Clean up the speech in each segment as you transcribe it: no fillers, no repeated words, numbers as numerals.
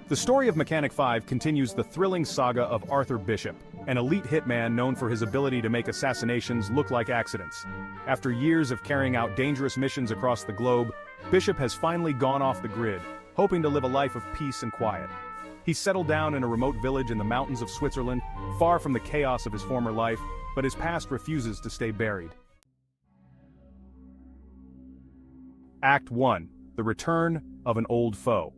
The story of Mechanic 5 continues the thrilling saga of Arthur Bishop, an elite hitman known for his ability to make assassinations look like accidents. After years of carrying out dangerous missions across the globe, Bishop has finally gone off the grid, hoping to live a life of peace and quiet. He's settled down in a remote village in the mountains of Switzerland, far from the chaos of his former life, but his past refuses to stay buried. Act 1. The Return of an Old Foe.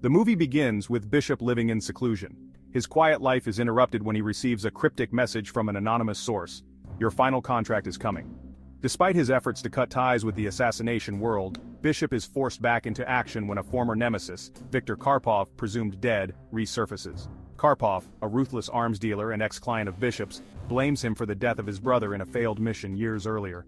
The movie begins with Bishop living in seclusion. His quiet life is interrupted when he receives a cryptic message from an anonymous source. Your final contract is coming. Despite his efforts to cut ties with the assassination world, Bishop is forced back into action when a former nemesis, Viktor Karpov, presumed dead, resurfaces. Karpov, a ruthless arms dealer and ex-client of Bishop's, blames him for the death of his brother in a failed mission years earlier.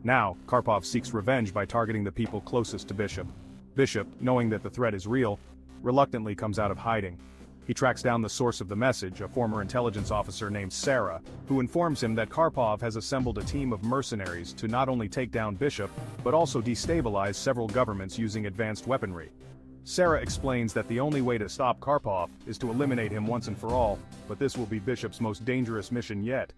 Now, Karpov seeks revenge by targeting the people closest to Bishop. Bishop, knowing that the threat is real, reluctantly comes out of hiding. He tracks down the source of the message, a former intelligence officer named Sarah, who informs him that Karpov has assembled a team of mercenaries to not only take down Bishop, but also destabilize several governments using advanced weaponry. Sarah explains that the only way to stop Karpov is to eliminate him once and for all, but this will be Bishop's most dangerous mission yet.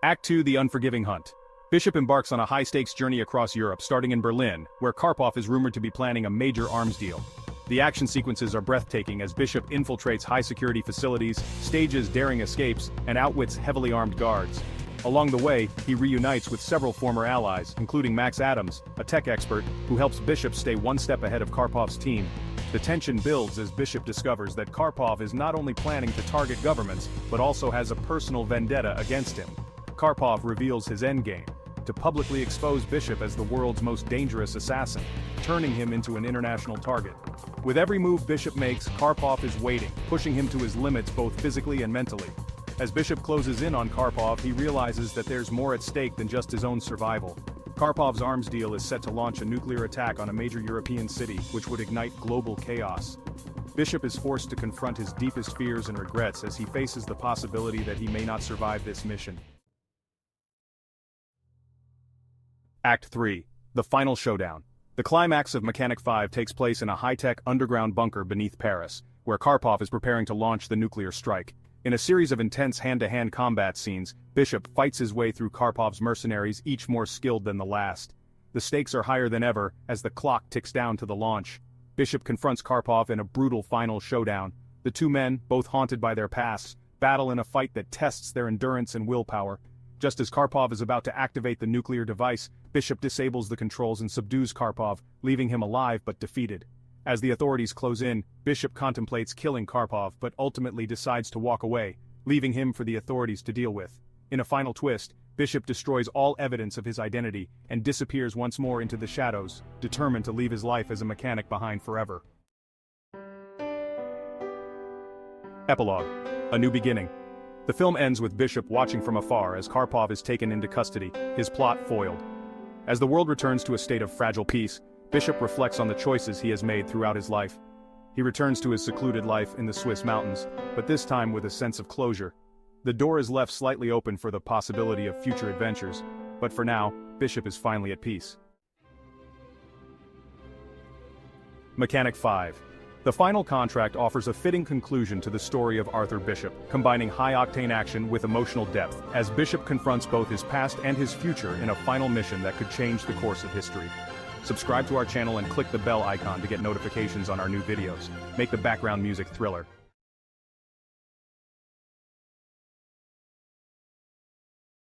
Act 2. The Unforgiving Hunt. Bishop embarks on a high-stakes journey across Europe, starting in Berlin, where Karpov is rumored to be planning a major arms deal. The action sequences are breathtaking as Bishop infiltrates high-security facilities, stages daring escapes, and outwits heavily armed guards. Along the way, he reunites with several former allies, including Max Adams, a tech expert, who helps Bishop stay one step ahead of Karpov's team. The tension builds as Bishop discovers that Karpov is not only planning to target governments, but also has a personal vendetta against him. Karpov reveals his endgame: to publicly expose Bishop as the world's most dangerous assassin, turning him into an international target. With every move Bishop makes, Karpov is waiting, pushing him to his limits both physically and mentally. As Bishop closes in on Karpov, he realizes that there's more at stake than just his own survival. Karpov's arms deal is set to launch a nuclear attack on a major European city, which would ignite global chaos. Bishop is forced to confront his deepest fears and regrets as he faces the possibility that he may not survive this mission. Act 3. The Final Showdown. The climax of Mechanic 5 takes place in a high-tech underground bunker beneath Paris, where Karpov is preparing to launch the nuclear strike. In a series of intense hand-to-hand combat scenes, Bishop fights his way through Karpov's mercenaries, each more skilled than the last. The stakes are higher than ever as the clock ticks down to the launch. Bishop confronts Karpov in a brutal final showdown. The two men, both haunted by their pasts, battle in a fight that tests their endurance and willpower. Just as Karpov is about to activate the nuclear device, Bishop disables the controls and subdues Karpov, leaving him alive but defeated. As the authorities close in, Bishop contemplates killing Karpov but ultimately decides to walk away, leaving him for the authorities to deal with. In a final twist, Bishop destroys all evidence of his identity and disappears once more into the shadows, determined to leave his life as a mechanic behind forever. Epilogue. A New Beginning. The film ends with Bishop watching from afar as Karpov is taken into custody, his plot foiled. As the world returns to a state of fragile peace, Bishop reflects on the choices he has made throughout his life. He returns to his secluded life in the Swiss mountains, but this time with a sense of closure. The door is left slightly open for the possibility of future adventures, but for now, Bishop is finally at peace. Mechanic 5. The final contract offers a fitting conclusion to the story of Arthur Bishop, combining high-octane action with emotional depth, as Bishop confronts both his past and his future in a final mission that could change the course of history. Subscribe to our channel and click the bell icon to get notifications on our new videos. Make the background music thriller.